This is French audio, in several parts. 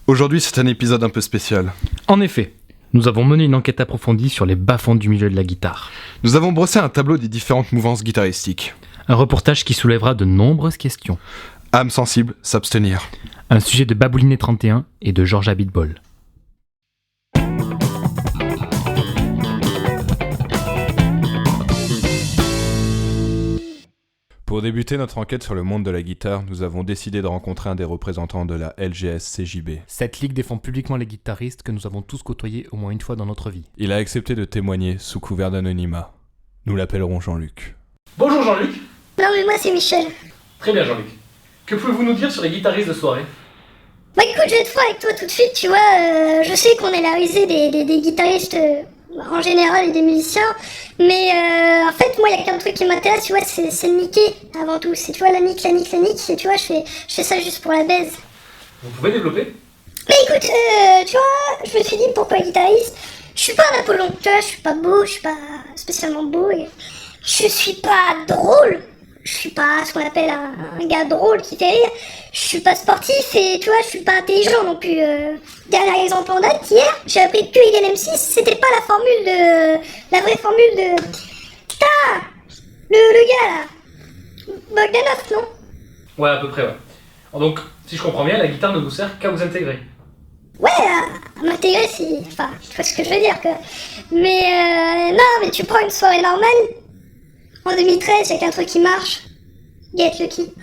Aujourd'hui, c'est un épisode un peu spécial. En effet, nous avons mené une enquête approfondie sur les bas-fonds du milieu de la guitare. Nous avons brossé un tableau des différentes mouvances guitaristiques. Un reportage qui soulèvera de nombreuses questions. Âme sensible, s'abstenir. Un sujet de Baboulinet 31 et de Georges Abitbol. Pour débuter notre enquête sur le monde de la guitare, nous avons décidé de rencontrer un des représentants de la LGS-CJB. Cette ligue défend publiquement les guitaristes que nous avons tous côtoyés au moins une fois dans notre vie. Il a accepté de témoigner sous couvert d'anonymat. Nous l'appellerons Jean-Luc. Bonjour Jean-Luc. Non mais moi c'est Michel. Très bien Jean-Luc. Que pouvez-vous nous dire sur les guitaristes de soirée? Bah écoute, je vais être franc avec toi tout de suite, tu vois, je sais qu'on est la risée des guitaristes en général et des musiciens, mais en fait moi il y a qu'un truc qui m'intéresse, tu vois, c'est le niquer avant tout, c'est tu vois la nique, et tu vois je fais ça juste pour la baise. Vous pouvez développer? Mais écoute, tu vois, je me suis dit pourquoi guitariste, je suis pas un Apollon, tu vois, je suis pas beau, je suis pas spécialement beau, et je suis pas drôle. Je suis pas ce qu'on appelle un gars drôle qui fait rire. Je suis pas sportif et tu vois, je suis pas intelligent non plus. Dernier exemple en date, hier, j'ai appris que Q égale M6, c'était pas la vraie formule de... Putain, le gars là, Bogdanov, non? Ouais, à peu près, ouais. Donc, si je comprends bien, la guitare ne vous sert qu'à vous intégrer. Ouais, à m'intégrer, c'est... Enfin, tu vois ce que je veux dire, quoi. Mais non, mais tu prends une soirée normale... En 2013, y'a qu'un truc qui marche. Get Lucky. Et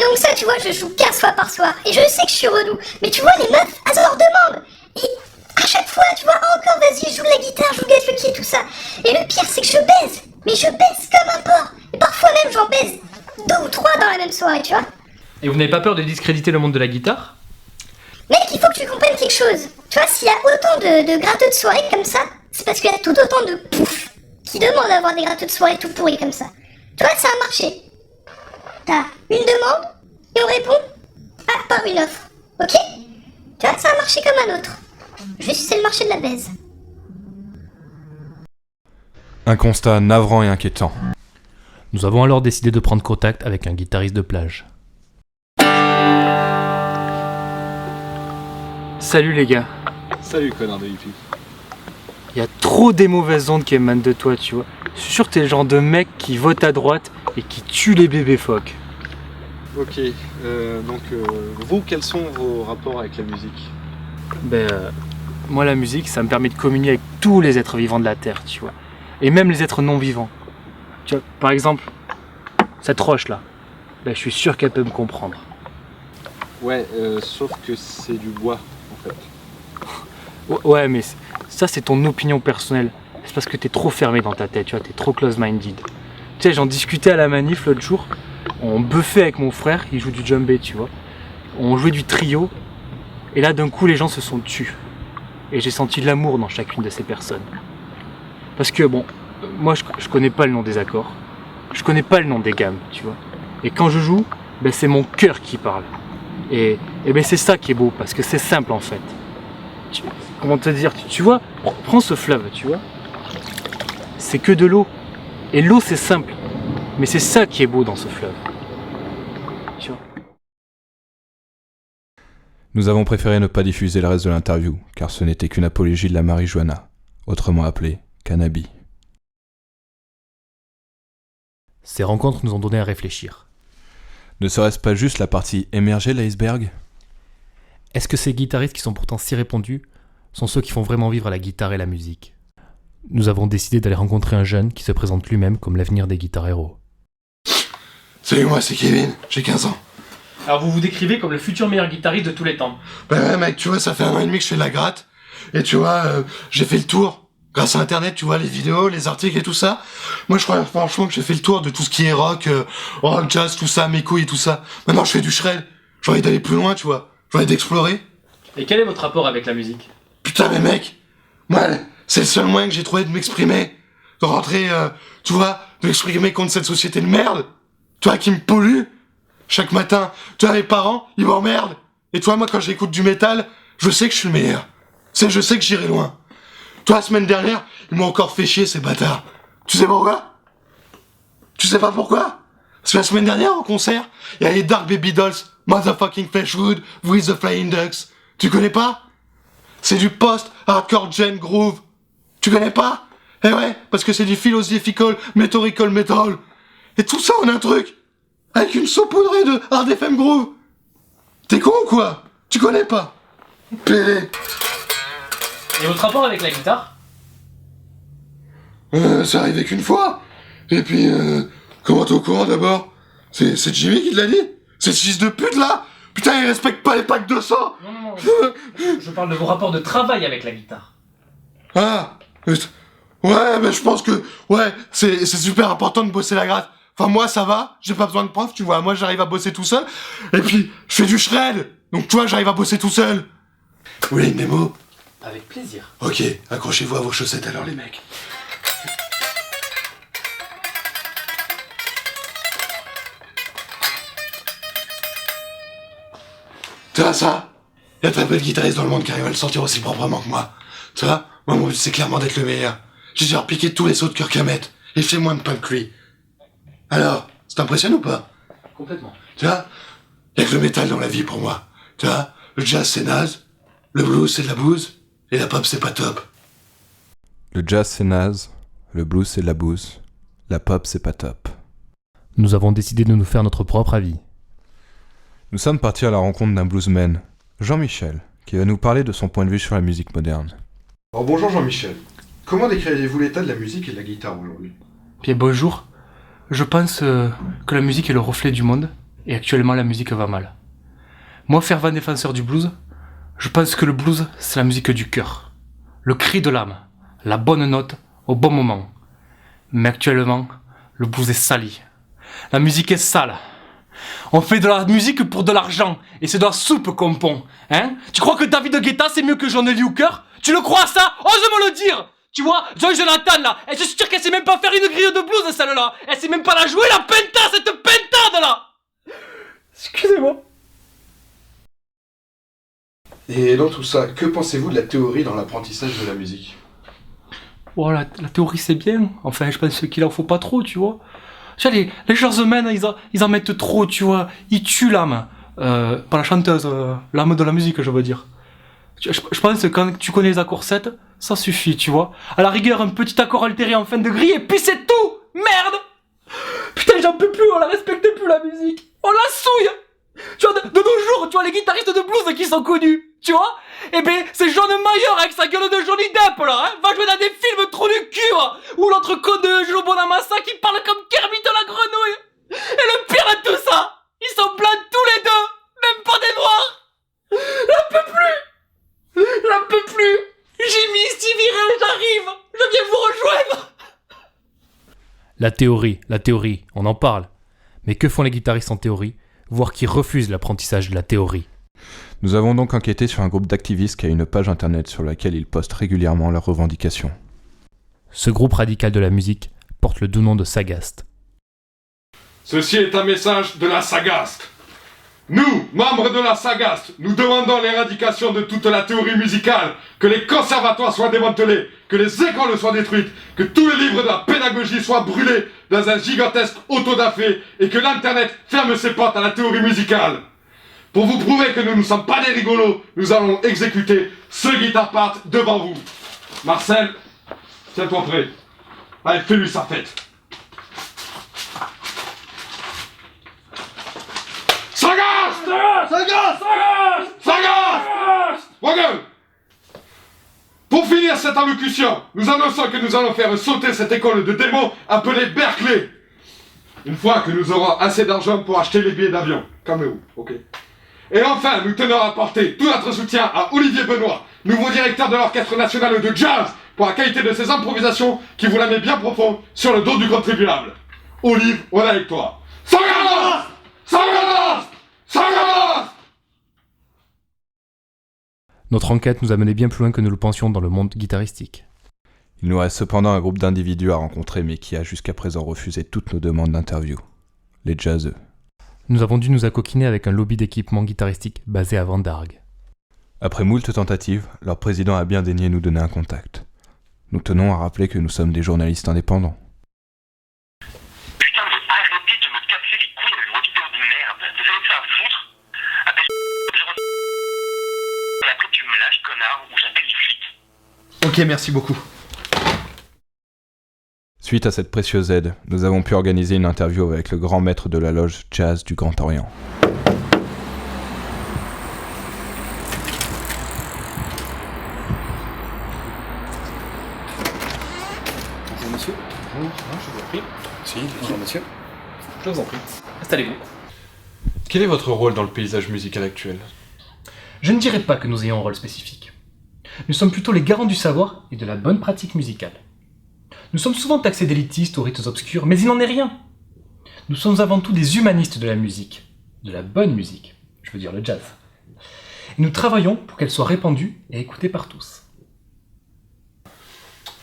donc ça, tu vois, je joue 15 fois par soir. Et je sais que je suis relou. Mais tu vois, les meufs, elles en demandent. Et à chaque fois, tu vois, encore, vas-y, joue de la guitare, joue Get Lucky et tout ça. Et le pire, c'est que je baise. Mais je baise comme un porc. Et parfois même, j'en baise 2 ou 3 dans la même soirée, tu vois. Et vous n'avez pas peur de discréditer le monde de la guitare? Mec, il faut que tu comprennes quelque chose. Tu vois, s'il y a autant de gratteux de soirée comme ça, c'est parce qu'il y a tout autant de poufs qui demandent d'avoir des gratteux de soirée tout pourris comme ça. Tu vois, c'est un marché. T'as une demande et on répond par une offre. Ok? Tu vois, c'est un marché comme un autre. Juste, c'est le marché de la baise. Un constat navrant et inquiétant. Nous avons alors décidé de prendre contact avec un guitariste de plage. Salut les gars. Salut, connard de hippie. Il y a trop des mauvaises ondes qui émanent de toi, tu vois. Je suis sûr que t'es le genre de mec qui vote à droite et qui tue les bébés phoques. Ok, donc vous, quels sont vos rapports avec la musique? Moi la musique, ça me permet de communier avec tous les êtres vivants de la Terre, tu vois. Et même les êtres non vivants. Tu vois, par exemple, cette roche là, je suis sûr qu'elle peut me comprendre. Ouais, sauf que c'est du bois, en fait. Ouais, mais ça c'est ton opinion personnelle. C'est parce que t'es trop fermé dans ta tête, tu vois, t'es trop close-minded. Tu sais, j'en discutais à la manif l'autre jour, on buffait avec mon frère, il joue du djembé, tu vois. On jouait du trio, et là d'un coup les gens se sont tus. Et j'ai senti l'amour dans chacune de ces personnes. Parce que bon, moi je connais pas le nom des accords, je connais pas le nom des gammes, tu vois. Et quand je joue, c'est mon cœur qui parle. Et c'est ça qui est beau, parce que c'est simple en fait. Comment te dire, tu vois, prends ce fleuve, tu vois. C'est que de l'eau. Et l'eau c'est simple. Mais c'est ça qui est beau dans ce fleuve. Tu vois. Nous avons préféré ne pas diffuser le reste de l'interview, car ce n'était qu'une apologie de la marijuana, autrement appelée cannabis. Ces rencontres nous ont donné à réfléchir. Ne serait-ce pas juste la partie émergée de l'iceberg? Est-ce que ces guitaristes qui sont pourtant si répandus sont ceux qui font vraiment vivre la guitare et la musique? Nous avons décidé d'aller rencontrer un jeune qui se présente lui-même comme l'avenir des guitares héros. Salut, moi c'est Kevin, j'ai 15 ans. Alors vous vous décrivez comme le futur meilleur guitariste de tous les temps. Bah ouais mec, tu vois, ça fait 1 an et demi que je fais de la gratte. Et tu vois, j'ai fait le tour. Grâce à internet, tu vois, les vidéos, les articles et tout ça. Moi je crois franchement que j'ai fait le tour de tout ce qui est rock, rock, jazz, tout ça, mes couilles et tout ça. Maintenant je fais du shred. J'ai envie d'aller plus loin, tu vois. J'ai envie d'explorer. Et quel est votre rapport avec la musique? Putain mais mec, moi, c'est le seul moyen que j'ai trouvé de m'exprimer. De rentrer, tu vois, de m'exprimer contre cette société de merde. Tu vois, qui me pollue. Chaque matin, tu vois, mes parents, ils m'emmerdent. Et toi, moi, quand j'écoute du métal, je sais que je suis le meilleur. Je sais que j'irai loin. Toi, la semaine dernière, ils m'ont encore fait chier, ces bâtards. Tu sais pourquoi? Tu sais pas pourquoi? Parce que la semaine dernière, au concert, il y a les Dark Baby Dolls, Motherfucking Fleshwood, With the Flying Ducks. Tu connais pas? C'est du post-hardcore gen groove. Tu connais pas? Eh ouais, parce que c'est du philosophical, methodical metal. Et tout ça en un truc. Avec une saupoudrée de hard FM groove. T'es con ou quoi? Tu connais pas? Pédé. Et votre rapport avec la guitare? Ça arrivait qu'une fois. Et puis, comment t'es au courant d'abord? C'est Jimmy qui te l'a dit? C'est ce fils de pute là? Putain, il respecte pas les packs de sang! Non, je parle de vos rapports de travail avec la guitare. Ah! Ouais, mais je pense que, ouais, c'est super important de bosser la gratte. Enfin, moi, ça va, j'ai pas besoin de prof, tu vois. Moi, j'arrive à bosser tout seul. Et puis, je fais du shred. Donc, tu vois, j'arrive à bosser tout seul. Vous voulez une démo? Avec plaisir. Ok, accrochez-vous à vos chaussettes alors, les mecs. Tu vois ça? Y'a très peu de guitaristes dans le monde qui arrivent à le sortir aussi proprement que moi. Tu vois? Moi, mon but, c'est clairement d'être le meilleur. J'ai déjà repiqué tous les sauts de Kirk Hammett. Et je fais moins de punk que lui. Alors, ça t'impressionne ou pas? Complètement. Tu vois? Y'a que le métal dans la vie pour moi. Tu vois? Le jazz, c'est naze. Le blues, c'est de la bouse. Et la pop, c'est pas top. Le jazz c'est naze, le blues c'est de la bouse, la pop c'est pas top. Nous avons décidé de nous faire notre propre avis. Nous sommes partis à la rencontre d'un bluesman, Jean-Michel, qui va nous parler de son point de vue sur la musique moderne. Alors bonjour Jean-Michel. Comment décririez-vous l'état de la musique et de la guitare aujourd'hui? Bien bonjour. Je pense que la musique est le reflet du monde, et actuellement la musique va mal. Moi, fervent défenseur du blues, je pense que le blues, c'est la musique du cœur. Le cri de l'âme, la bonne note, au bon moment. Mais actuellement, le blues est sali. La musique est sale. On fait de la musique pour de l'argent, et c'est de la soupe qu'on pond. Hein? Tu crois que David Guetta c'est mieux que John Lee Hooker? Tu le crois ça? Ose-moi le dire! Tu vois, Joy Jonathan là, elle se sûr qu'elle sait même pas faire une grille de blues celle-là. Elle sait même pas la jouer la penta, cette pentade là. Excusez-moi. Et dans tout ça, que pensez-vous de la théorie dans l'apprentissage de la musique? Oh, la théorie c'est bien. Enfin, je pense qu'il en faut pas trop, tu vois. Tu vois, les jazzmen, ils en mettent trop, tu vois. Ils tuent l'âme. Pas la chanteuse, l'âme de la musique, je veux dire. Je pense que quand tu connais les accords 7, ça suffit, tu vois. À la rigueur, un petit accord altéré en fin de grille, et puis c'est tout. Merde. Putain, j'en peux plus, on la respecte plus, la musique. On la souille. Tu vois, de nos jours, tu vois, les guitaristes de blues qui sont connus, tu vois. Eh ben, c'est John Mayer avec sa gueule de Johnny Depp, là, hein, va jouer dans des films trop du cul, hein. Ou l'autre con de Joe Bonamassa qui parle comme Kermit de la grenouille. Et le pire de tout ça, ils sont blancs tous les deux, même pas des noirs. J'en peux plus. J'en peux plus. Jimmy, Stevie Ray, j'arrive. Je viens vous rejoindre. La théorie, on en parle. Mais que font les guitaristes en théorie, voire qui refusent l'apprentissage de la théorie? Nous avons donc enquêté sur un groupe d'activistes qui a une page internet sur laquelle ils postent régulièrement leurs revendications. Ce groupe radical de la musique porte le doux nom de Sagast. Ceci est un message de la Sagast. Nous, membres de la Sagast, nous demandons l'éradication de toute la théorie musicale, que les conservatoires soient démantelés, que les écoles soient détruites, que tous les livres de la pédagogie soient brûlés dans un gigantesque autodafé et que l'Internet ferme ses portes à la théorie musicale. Pour vous prouver que nous ne sommes pas des rigolos, nous allons exécuter ce guitar part devant vous. Marcel, tiens-toi prêt. Allez, fais-lui sa fête. Sagast! Sagast! Sagast! Waggle! Pour finir cette allocution, nous annonçons que nous allons faire sauter cette école de démons appelée Berkeley. Une fois que nous aurons assez d'argent pour acheter les billets d'avion. Calmez-vous, ok. Et enfin, nous tenons à apporter tout notre soutien à Olivier Benoît, nouveau directeur de l'Orchestre National de Jazz, pour la qualité de ses improvisations qui vous la met bien profond sur le dos du contribuable. Olive, on est avec toi. Sagast! Sagast! Sagast! Notre enquête nous a mené bien plus loin que nous le pensions dans le monde guitaristique. Il nous reste cependant un groupe d'individus à rencontrer mais qui a jusqu'à présent refusé toutes nos demandes d'interview. Les jazzeux. Nous avons dû nous accoquiner avec un lobby d'équipement guitaristique basé à Vandargue. Après moult tentatives, leur président a bien daigné nous donner un contact. Nous tenons à rappeler que nous sommes des journalistes indépendants. Putain, mais arrêtez de me casser les couilles avec vos vidéos de merde. Vous allez me faire foutre. Appelle 0... et après tu me lâches, connard, ou j'appelle les flics. Ok, merci beaucoup. Suite à cette précieuse aide, nous avons pu organiser une interview avec le grand maître de la loge jazz du Grand Orient. Bonjour monsieur. Bonjour, je vous en prie. Si, bonjour monsieur. Je vous en prie. Installez-vous. Quel est votre rôle dans le paysage musical actuel? Je ne dirais pas que nous ayons un rôle spécifique. Nous sommes plutôt les garants du savoir et de la bonne pratique musicale. Nous sommes souvent taxés d'élitistes aux rites obscurs, mais il n'en est rien. Nous sommes avant tout des humanistes de la musique, de la bonne musique, je veux dire le jazz. Et nous travaillons pour qu'elle soit répandue et écoutée par tous.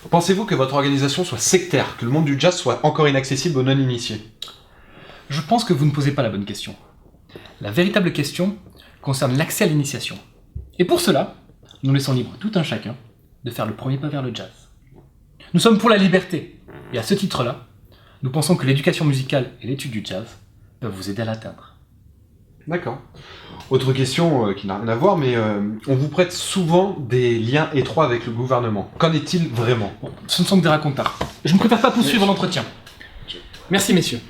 Pensez-vous que votre organisation soit sectaire, que le monde du jazz soit encore inaccessible aux non-initiés? Je pense que vous ne posez pas la bonne question. La véritable question concerne l'accès à l'initiation. Et pour cela, nous laissons libre tout un chacun de faire le premier pas vers le jazz. Nous sommes pour la liberté, et à ce titre-là, nous pensons que l'éducation musicale et l'étude du jazz peuvent vous aider à l'atteindre. D'accord. Autre question qui n'a rien à voir, mais on vous prête souvent des liens étroits avec le gouvernement. Qu'en est-il vraiment? Bon, ce ne sont que des racontards. Je ne préfère pas poursuivre l'entretien. Merci messieurs.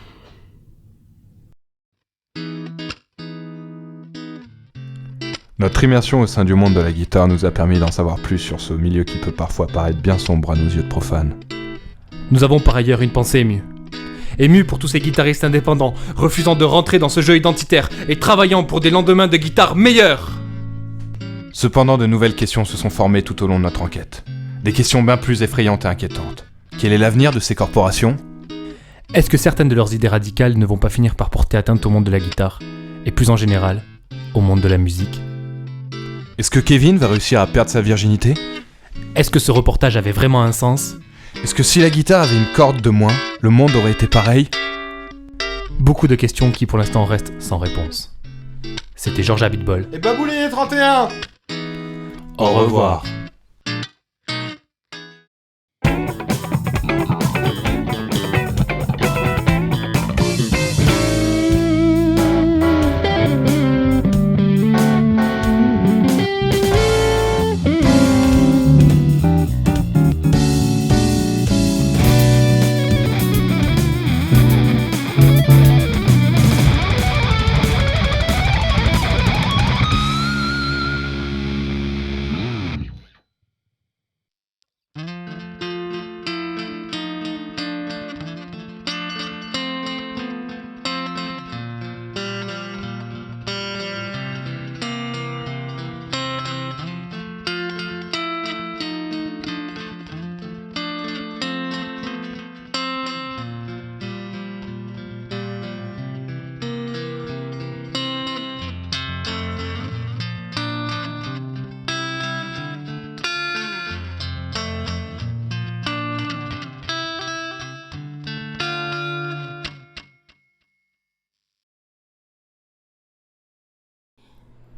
Notre immersion au sein du monde de la guitare nous a permis d'en savoir plus sur ce milieu qui peut parfois paraître bien sombre à nos yeux de profanes. Nous avons par ailleurs une pensée émue. Émue pour tous ces guitaristes indépendants, refusant de rentrer dans ce jeu identitaire et travaillant pour des lendemains de guitare meilleurs. Cependant, de nouvelles questions se sont formées tout au long de notre enquête. Des questions bien plus effrayantes et inquiétantes. Quel est l'avenir de ces corporations? Est-ce que certaines de leurs idées radicales ne vont pas finir par porter atteinte au monde de la guitare, et plus en général, au monde de la musique? Est-ce que Kevin va réussir à perdre sa virginité? Est-ce que ce reportage avait vraiment un sens? Est-ce que si la guitare avait une corde de moins, le monde aurait été pareil? Beaucoup de questions qui pour l'instant restent sans réponse. C'était Georges Abitbol. Et Babouli 31. Au revoir.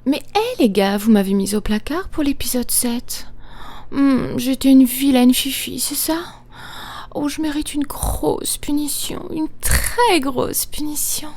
Mais hé les gars, vous m'avez mise au placard pour l'épisode 7. J'étais une vilaine fifi, c'est ça? Oh, je mérite une grosse punition, une très grosse punition.